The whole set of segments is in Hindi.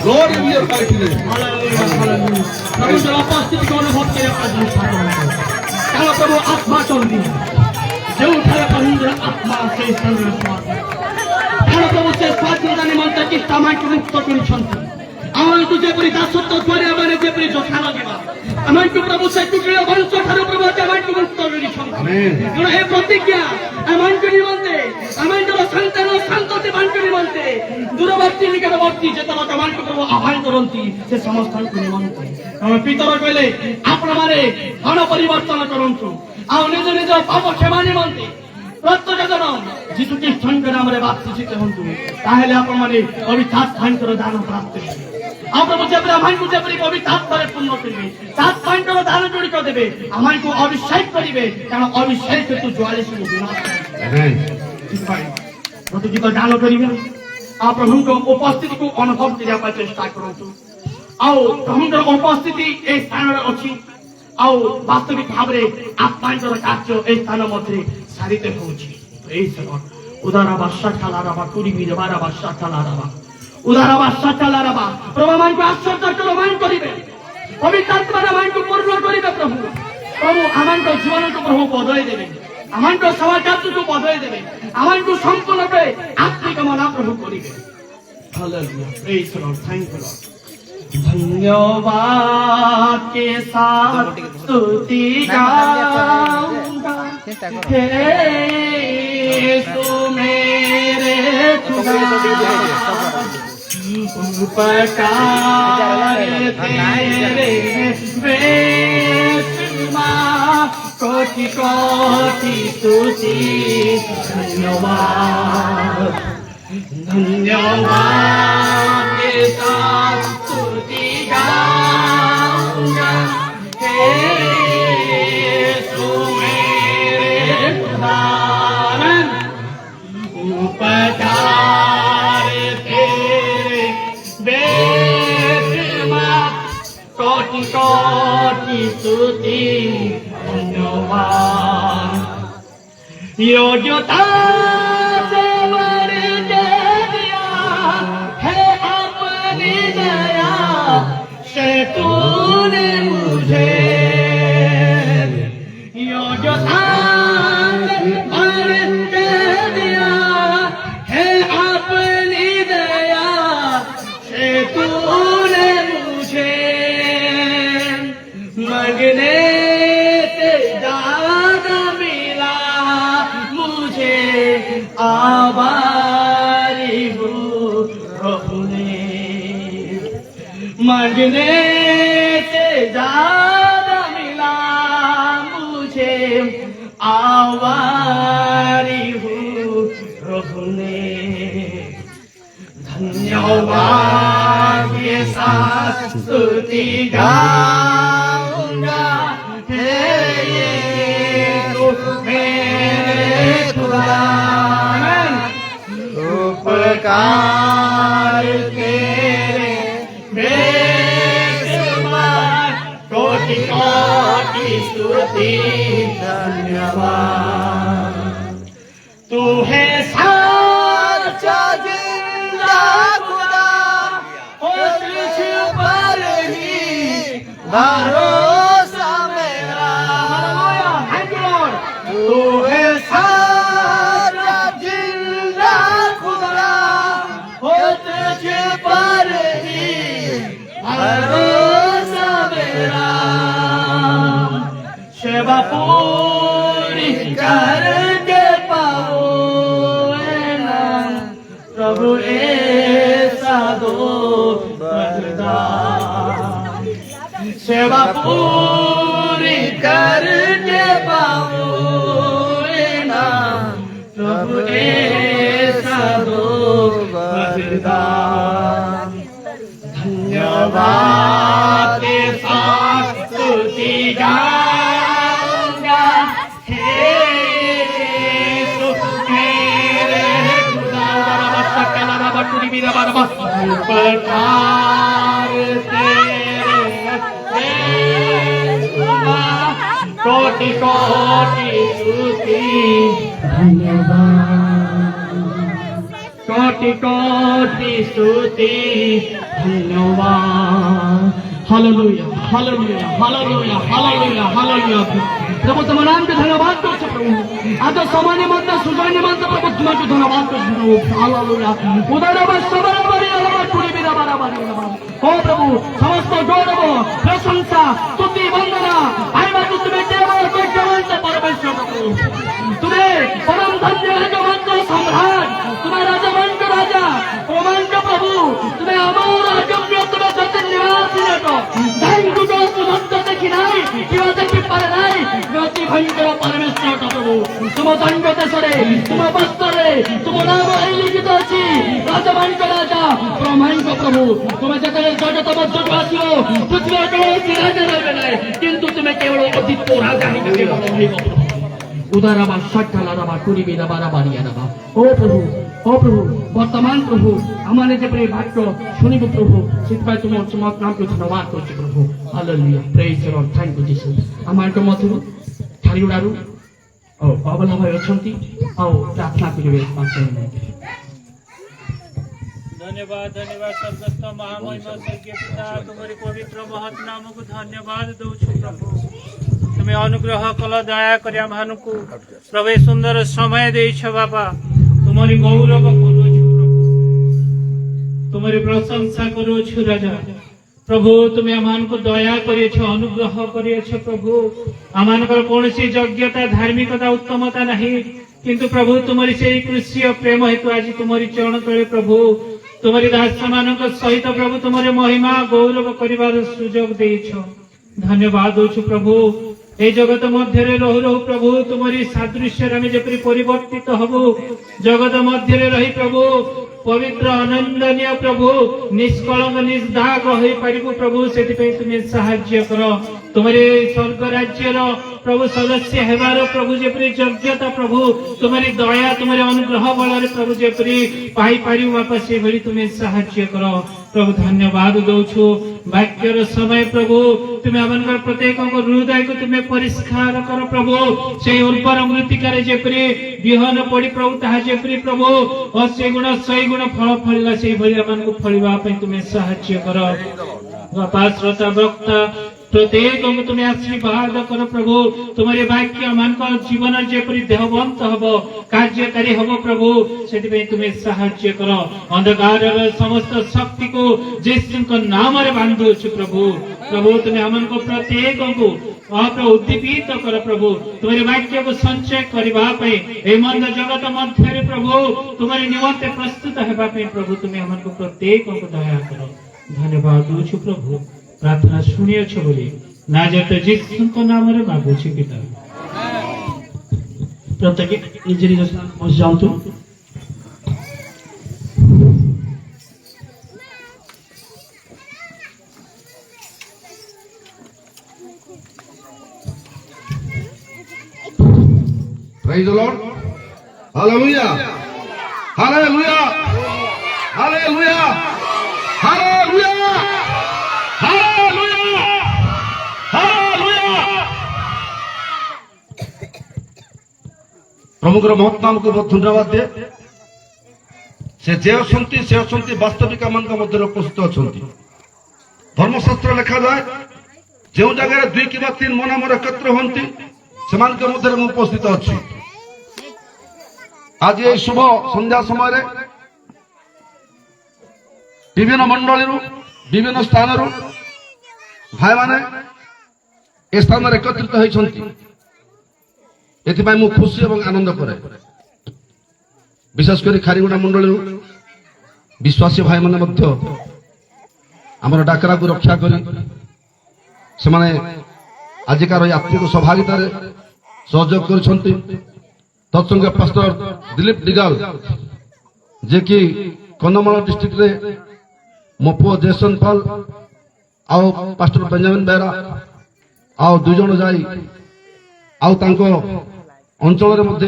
Lord, we are fighting it. उपस्थिति को अनुभव के प्रभु आत्मा चलती जो पवित्र आत्मा से प्रभु से स्वाधीनता निमंत कि समाजको मुक्त गरिछन्ति आमाको जेपरि दासत्व गरे भने जेपरि जोखा लगेबा आमाको प्रभु से टुक्रियो वंश ठारु प्रभु आमाको मुक्त गरिछन्ति आमेन जुन हे प्रतिज्ञा आमाको निमन्ते आमाको सन्तान सन्तति मानको निमन्ते दूरवर्ती निकटवर्ती जेतला आमाको प्रभु आह्वान करन्ति से समस्तको निमन्ते हम पितर कहले आपण माने मन परिवर्तन करन्तु आ निज निज पाप क्षमा निमन्ते प्रत्येक जन जीशु ख्रीष्टको नामले बाप्तिसित हुन्तु ताहेले आपण माने पवित्र आत्माको दान प्राप्त आप प्रभु जेपरि आमाको जेपरि पवित्र आत्माले पूर्ण करिवे सात पाइन्टर दान जोडी देबे आमाको अभिषेक करिवे कारण अभिषेक तो ज्वाले से विनाश आमेन प्रतिज्ञा दान करिवे आप प्रभुको उपस्थिति को अनुभव କରିବା ପାଇଁ ଚେଷ୍ଟା କରନ୍ତୁ ଆଉ ପ୍ରଭୁଙ୍କର ଉପସ୍ଥିତି ଏ ସ୍ଥାନରେ ଅଛି ଆଉ ବାସ୍ତବିକ ଭାବରେ ଆତ୍ମାଙ୍କର କାର୍ଯ୍ୟ ଏ ସ୍ଥାନ ମଧ୍ୟରେ ସାରିତେ ହେଉଛି এই সময় উদারা বাদশা চালারাবা কুড়ি মিরবারা বাদশা চালারাবা উদারা বাদশা চালারাবা প্রভু আমাকে আশ্চর্য প্রমাণ করিবে পবিত্র আত্মা আমাকে পূর্ণ করিবে প্রভু প্রভু আমাকে জীবনকে প্রভু বদলাই দেবে আমাকে সমাজকে বদলাই দেবে আমাকে সম্পূর্ণরূপে আত্মিক মনা প্রভু করিবে hallelujah praise the lord thank you Lord धन्यवाद के साथ स्तुति गाऊंगा हे यीशु मेरे खुदा उपकार तेरे बेशुमार कोटि कोटि स्तुति धन्यवाद धन्यवाद के साथ स्तुति गाऊंगा हे यीशु मेरे खुदा उपकार तेरे बेशुमार कोटि कोटि स्तुति धन्यवाद योग्यता तूने मुझे योग्यता भर के दिया है अपनी दया से तूने मुझे मांगने से ज्यादा मिला मुझे आभारी हूँ प्रभु ने मांगने से ज्यादा मिला मुझे आभारी हूँ प्रभु ने धन्यवाद के साथ स्तुति गाऊंगा हे यीशु मेरे खुदा उपकार तेरे कोटि कोटि स्तुति धन्यवाद तू है सच्चा जिंदा खुदा और तुझ पर ही भरोसा मेरा तू है सच्चा जिंदा खुदा और तुझ पर ही भरोसा मेरा सेवा पूरी करके पाओ ना प्रभु ऐसा दो वरदान सेवा पूरी करके पाओ ना प्रभु ऐसा दो वरदान धन्यवाद के साथ स्तुति गाऊंगा हे प्रकार तेरे कोटि कोटि स्तुति कोटि कोटि स्तुति धन्यवाद। Hallelujah hallelujah hallelujah hallelujah hallelujah. प्रभु तुम नाम के धन्यवाद करछे प्रभु। आज समय निमित्त सुजय निमित्त प्रभु तुम्हारे धन्यवाद करछे प्रभु। हालेलुया। उदारबा सबरबरी अलबा कुलिबी रबाराबारी अलबा। ओ प्रभु समस्त गौरव प्रशंसा स्तुति वंदना आईबा तुम्हें केवल भगवान परमेश्वर प्रभु। तुम्हें परम धन्य है जो मंत्र सम्राट, तुम्हें राजा मंत्र राजा रोमांच प्रभु, तुम्हें अमर अयोग्य तुम्हें सत्य निवासी देखो। थैंक यू दोस्त भक्त देखी नहीं किवा देखी पारे नहीं अति भयंकर परमेश्वर प्रभु। तुम दंड देशरे तुम बस्त्रे तुम नाम लिखित अछि राजा मंच राजा ब्रह्मांड प्रभु। तुम्हें जगह जगत मध्य आसियो पृथ्वी कौन राजा रहे नहीं किंतु तुम्हें केवल अतीत राजा ही केवल उदारबा सट्टालारबा कुरिबी रबाराबारी अलबा। ओ प्रभु वर्तमान प्रभु हमारे जेपरी वाक्य शुणिबु प्रभु सितपाई तुम चमक नाम को धन्यवाद करछु प्रभु। Hallelujah praise the lord thank you Jesus. हमार के मथुरु छाड़ीउडारु ओ अबला भाई अछंती आओ प्रार्थना करिवे 5 मिनिट। धन्यवाद धन्यवाद सर्वस्व महामहिमा स्वर्गीय पिता तुम्हारी पवित्र महत नाम को धन्यवाद दौछु प्रभु। तुम्हें अनुग्रह कल दया कर प्रभु सुंदर समय देछ बाबा। तुम्हारी गौरव करो प्रभु, तुम्हारी प्रशंसा करो राजा प्रभु। तुम्हें आमान को दया करिएछ अनुग्रह करिएछ प्रभु। आमान कौन सी योग्यता धार्मिकता उत्तमता नहीं किंतु प्रभु तुम्हारी से कृष्य प्रेम हेतु आज तुम्हारी चरण तले प्रभु तुम्हारी दास मान सहित प्रभु तुम्हारे महिमा गौरव कर सुजोग देछ। धन्यवाद दौछु प्रभु। ए जगत मध्य रहु रहु प्रभु तुम्हारी सादृश्य आम जपरी परिवर्तित हबु जगत मध्य रही प्रभु पवित्र आनंदनीय प्रभु निष्कलंक निर्दाग हो पारिबु प्रभु। से तुम्हें साहाय्य कर तुम्हारे स्वर्ग राज्य प्रभु सदस्य हेबार प्रभु जेपरी योग्यता प्रभु तुम्हारी दया तुम्हारे अनुग्रह बल प्रभु जेपरी पाई पारि बापा से भली तुम्हें साहाय्य कर प्रभु। धन्यवाद दौछु वाक्यर समय प्रभु तुम्हें आमनकर प्रत्येक हृदय को तुम्हें परिष्कार कर प्रभु। से उर्वर मृत्तिकार जेपरी विहन पड़ी प्रभु ताहा जेपरी प्रभु अशी गुण 100 गुण फल फलिला से भली आमनको फलिबा पई तुम्हें साहाय्य कर बापा। श्रोता वक्ता प्रत्येक तुम्हें आशीर्वाद कर प्रभु। तुम्हारे वाक्य मान जीवन जेपरी देहवंत हम कार्यकारी हम प्रभु से तुम्हें साहाय्य कर। अंधकार समस्त शक्ति को यीशु नाम बांधु प्रभु। प्रभु तुम्हें आम को प्रत्येक को उद्दीपित कर प्रभु। तुम्हारे वाक्य को संचय करने मंद जगत मध्य प्रभु तुम्हारे निमंते प्रस्तुत होगापी प्रभु तुम्हें आम को प्रत्येक को दया कर। धन्यवाद दूछु प्रभु। प्रार्थना शुणिए बोली नाजत यीशु नाम रे मागुछि पिता। प्रत्येक निज निज स्थान पहुंच जाऊँ। Praise the Lord. Hallelujah. Hallelujah. Hallelujah. Hallelujah. Hallelujah. Hallelujah. प्रमुख महत्ताम को बहुत धन्यवाद दे। से वास्तविक मान मध्य उपस्थित अच्छा धर्मशास्त्र लिखा जाए जो जगह 2 कि 3 मन आमर एकत्र हमें से मध्य उपस्थित अच्छी। आज ये शुभ संध्या समय विभिन्न मंडली विभिन्न स्थान भाई माने ए स्थान एकत्रित होती मु खुशी और आनंद करे। विशेषकर खारीगुड़ा मंडली विश्वासी भाई माने मध्य आमर डाकरा को रक्षा करी से माने आजिकार आत्मिक सहभागितार सहयोग कर। तत्संगे पास्टर दिलीप दिगाल जे कि कंधमाल डिस्ट्रिक्ट रे मो पुओ जयसन पाल आओ पास्टर बेंजामिन बेहरा आओ 2 जन जाई आओ तांको अंचल रे मध्य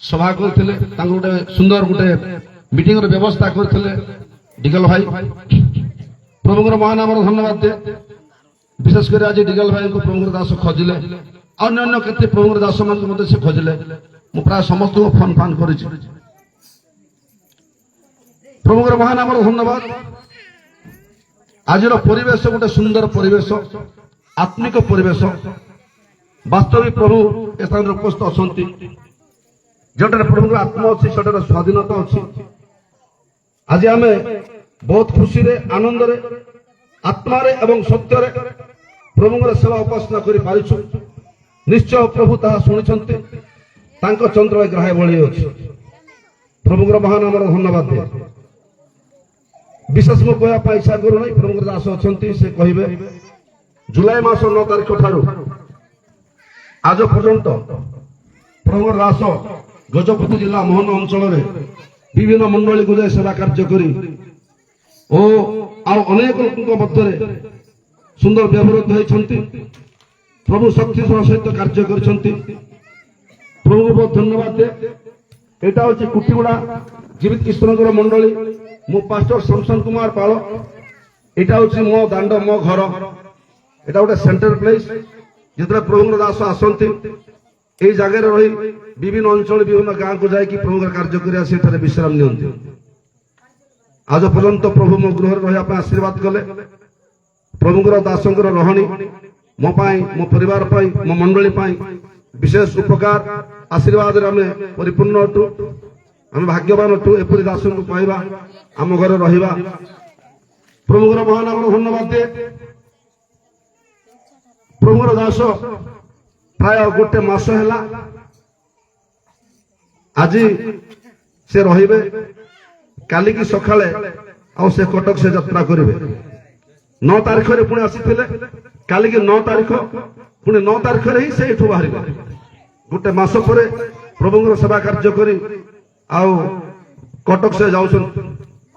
सभा करथिले। तांको गोटे सुंदर गोटे मीटिंग रे व्यवस्था करथिले। ডিগল ভাই প্রভুঙ্কর মহানামর ধন্যবাদ দে বিশেষ করে আজ ডিগল ভাই প্রভুঙ্কর দাস খোঁজিলে অন্যান্য কেতে প্রভুঙ্কর দাস ମାନଙ୍କୁ মধ্যে সে খোঁজিলে ମୁଁ ପ୍ରାୟ ସମସ୍ତଙ୍କୁ ଫୋନ୍ ଫାନ୍ କରିଛି ପ୍ରଭୁଙ୍କର ମହାନାମର ଧନ୍ୟବାଦ ଆଜିର ପରିବେଶ ଗୋଟେ ସୁନ୍ଦର ପରିବେଶ ଆତ୍ମିକ ପରିବେଶ ବାସ୍ତବିକ ପ୍ରଭୁ ଏ ସ୍ଥାନରେ ଉପସ୍ଥିତ ଅଛନ୍ତି ଯେଉଁଠାରେ ପ୍ରଭୁଙ୍କର ଆତ୍ମା ଅଛି ସେଠାରେ ସ୍ୱାଧୀନତା ଅଛି ଆଜି ଆମେ ବହୁତ ଖୁସିରେ ଆନନ୍ଦରେ ଆତ୍ମାରେ ଏବଂ ସତ୍ୟରେ ପ୍ରଭୁଙ୍କର ସେବା ଉପାସନା କରିପାରିଛୁ ନିଶ୍ଚୟ ପ୍ରଭୁ ତାହା ଶୁଣିଛନ୍ତି ତାଙ୍କ ଚନ୍ଦ୍ର ଗ୍ରାହ୍ୟ ଭଳି ଅଛି ପ୍ରଭୁଙ୍କର ମହାନାମର ଧନ୍ୟବାଦ ଦିଏ ବିଶେଷ ମୁଁ କହିବା ପାଇଁ ଇଚ୍ଛା କରୁନାହିଁ ପ୍ରଭୁଙ୍କର ଦାସ ଅଛନ୍ତି ସେ କହିବେ ଜୁଲାଇ ମାସ 9 ତାରିଖ ଠାରୁ ଆଜ ପର୍ଯ୍ୟନ୍ତ ପ୍ରଭୁଙ୍କର ଦାସ ଗଜପତି ଜିଲ୍ଲା ମୋହନ ଅଞ୍ଚଳରେ ବିଭିନ୍ନ ମଣ୍ଡଳୀକୁ ଯାଇ ସେବା କାର୍ଯ୍ୟ କରି ଓ ଆଉ ଅନେକ ଲୋକଙ୍କ ମଧ୍ୟରେ ସୁନ୍ଦର ବ୍ୟବହୃତ ହୋଇଛନ୍ତି ପ୍ରଭୁ ଶକ୍ତିର ସହିତ କାର୍ଯ୍ୟ କରିଛନ୍ତି ପ୍ରଭୁଙ୍କୁ ବହୁତ ଧନ୍ୟବାଦ ଦେ ଏଇଟା ହଉଛି କୁଟିଗୁଡ଼ା ଜୀବିତ କୃଷ୍ଣଙ୍କର ମଣ୍ଡଳୀ ମୁଁ ପାଷ୍ଟର ଶମଶନ କୁମାର ପାଳ ଏଇଟା ହଉଛି ମୋ ଦାଣ୍ଡ ମୋ ଘର ଏଇଟା ଗୋଟେ ସେଣ୍ଟର ପ୍ଲେସ୍ ଯେତେବେଳେ ପ୍ରଭୁଙ୍କର ଦାସ ଆସନ୍ତି এই জায়গায় রহি বিভিন্ন অঞ্চল বিভিন্ন গাঁকু যাইকি প্রভুর କାର୍ଯ୍ୟ କରିବା ସେଠାରେ ବିଶ୍ରାମ ନିଅନ୍ତି আজ পর্যন্ত প্রভু ମୋ ଗୃହରେ ରହିବା ପାଇଁ ଆଶୀର୍ବାଦ କଲେ ପ୍ରଭୁଙ୍କର ଦାସଙ୍କର ରହଣି ମୋ ପାଇଁ ମୋ ପରିବାର ପାଇଁ ମୋ ମଣ୍ଡଳୀ ପାଇଁ ବିଶେଷ ଉପକାର ଆଶୀର୍ବାଦରେ ଆମେ ପରିପୂର୍ଣ୍ଣ ଅଟୁ ଆମେ ଭାଗ୍ୟବାନ ଅଟୁ ଏପରି ଦାସଙ୍କୁ ପାଇବା ଆମ ଘରେ ରହିବା ପ୍ରଭୁଙ୍କର ମହାନାମର ଧନ୍ୟବାଦ ଦିଏ ପ୍ରଭୁଙ୍କର ଦାସ ପ୍ରାୟ ଗୋଟେ ମାସ ହେଲା ଆଜି ସେ ରହିବେ କାଲିକି ସକାଳେ ଆଉ ସେ କଟକ ସେ ଯାତ୍ରା କରିବେ 9 ତାରିଖରେ ପୁଣି ଆସିଥିଲେ କାଲିକି 9 ତାରିଖ ପୁଣି 9 ତାରିଖରେ ହିଁ ସେ ଏଠୁ ବାହାରିବେ ଗୋଟେ ମାସ ପରେ ପ୍ରଭୁଙ୍କର ସେବା କାର୍ଯ୍ୟ କରି ଆଉ କଟକ ସେ ଯାଉଛନ୍ତି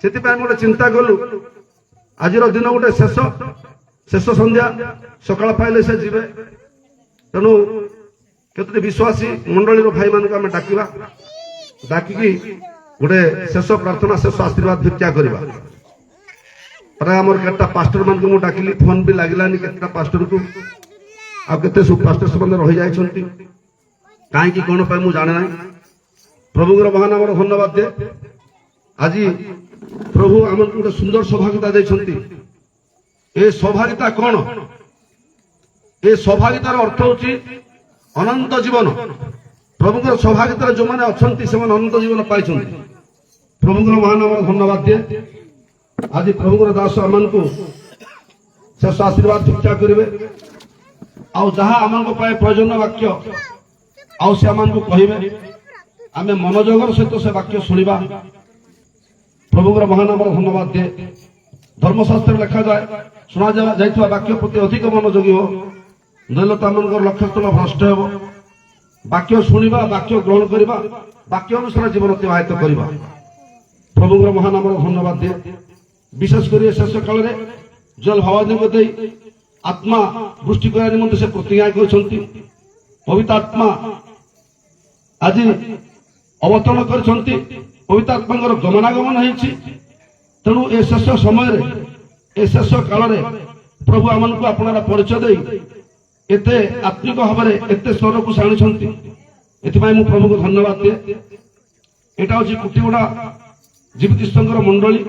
ସେଥିପାଇଁ ଆମେ ଗୋଟେ ଚିନ୍ତା କଲୁ ଆଜିର ଦିନ ଗୋଟେ ଶେଷ ସନ୍ଧ୍ୟା ସକାଳ ପାଇଲେ ସେ ଯିବେ ତେଣୁ କେତୋଟି ବିଶ୍ୱାସୀ ମଣ୍ଡଳୀର ଭାଇମାନଙ୍କୁ ଆମେ ଡାକିବା ଡାକିକି ଗୋଟେ ଶେଷ ପ୍ରାର୍ଥନା ଶେଷ ଆଶୀର୍ବାଦ ଭିକ୍ଷା କରିବା ପ୍ରାୟ ଆମର କେତେଟା ପାଷ୍ଟର ମାନଙ୍କୁ ମୁଁ ଡାକିଲି ଫୋନ୍ ବି ଲାଗିଲାନି କେତେଟା ପାଷ୍ଟରକୁ ଆଉ କେତେ ସବୁ ପାଷ୍ଟର ସେମାନେ ରହିଯାଇଛନ୍ତି କାହିଁକି କ'ଣ ପାଇଁ ମୁଁ ଜାଣେ ନାହିଁ ପ୍ରଭୁଙ୍କର ମହାନାମର ଧନ୍ୟବାଦ ଦିଏ ଆଜି ପ୍ରଭୁ ଆମକୁ ଗୋଟେ ସୁନ୍ଦର ସୌଭାଗ୍ୟତା ଦେଇଛନ୍ତି ଏ ସୌଭାଗ୍ୟତା କ'ଣ ଏ ସୌଭାଗ୍ୟତାର ଅର୍ଥ ହେଉଛି ଅନନ୍ତ ଜୀବନ ପ୍ରଭୁଙ୍କର ସୌଭାଗ୍ୟତାରେ ଯେଉଁମାନେ ଅଛନ୍ତି ସେମାନେ ଅନନ୍ତ ଜୀବନ ପାଇଛନ୍ତି ପ୍ରଭୁଙ୍କର ମହାନାମର ଧନ୍ୟବାଦ ଦିଏ ଆଜି ପ୍ରଭୁଙ୍କର ଦାସ ଆମମାନଙ୍କୁ ଶେଷ ଆଶୀର୍ବାଦ ଭିକ୍ଷା କରିବେ ଆଉ ଯାହା ଆମଙ୍କ ପାଇଁ ପ୍ରୟୋଜନ ବାକ୍ୟ ଆଉ ସେ ଆମମାନଙ୍କୁ କହିବେ ଆମେ ମନୋଯୋଗର ସହିତ ସେ ବାକ୍ୟ ଶୁଣିବା ପ୍ରଭୁଙ୍କର ମହାନାମର ଧନ୍ୟବାଦ ଦିଏ ଧର୍ମଶାସ୍ତ୍ରରେ ଲେଖାଯାଏ ଶୁଣାଯାଇଥିବା ବାକ୍ୟ ପ୍ରତି ଅଧିକ ମନୋଯୋଗୀ ହୋ ନହେଲେ ତ ଆମମାନଙ୍କର ଲକ୍ଷ୍ୟସ୍ଥଳ ଭ୍ରଷ୍ଟ ହେବ ବାକ୍ୟ ଶୁଣିବା ବାକ୍ୟ ଗ୍ରହଣ କରିବା ବାକ୍ୟ ଅନୁସାରେ ଜୀବନ ଅତିବାହିତ କରିବା ପ୍ରଭୁଙ୍କର ମହାନାମର ଧନ୍ୟବାଦ ଦିଏ ବିଶେଷ କରି ଶେଷ କାଳରେ ଜଲ ଭାବାନୀଙ୍କୁ ଦେଇ ଆତ୍ମା ବୃଷ୍ଟି କରିବା ନିମନ୍ତେ ସେ ପ୍ରତିଜ୍ଞା କରିଛନ୍ତି ପବିତ୍ର ଆତ୍ମା ଆଜି ଅବତରଣ କରିଛନ୍ତି ପବିତ୍ର ଆତ୍ମାଙ୍କର ଗମନାଗମନ ହେଇଛି ତେଣୁ ଏ ଶେଷ ସମୟରେ ଏ ଶେଷ କାଳରେ ପ୍ରଭୁ ଆମମାନଙ୍କୁ ଆପଣଙ୍କର ପରିଚୟ ଦେଇ ଏତେ ଆତ୍ମିକ ଭାବରେ ଏତେ ସ୍ତରକୁ ଆଣିଛନ୍ତି ଏଥିପାଇଁ ମୁଁ ପ୍ରଭୁଙ୍କୁ ଧନ୍ୟବାଦ ଦିଏ ଏଇଟା ହେଉଛି କୁଟିଗୁଡ଼ା ଜୀବିତ ଈଶ୍ୱରଙ୍କର ମଣ୍ଡଳୀ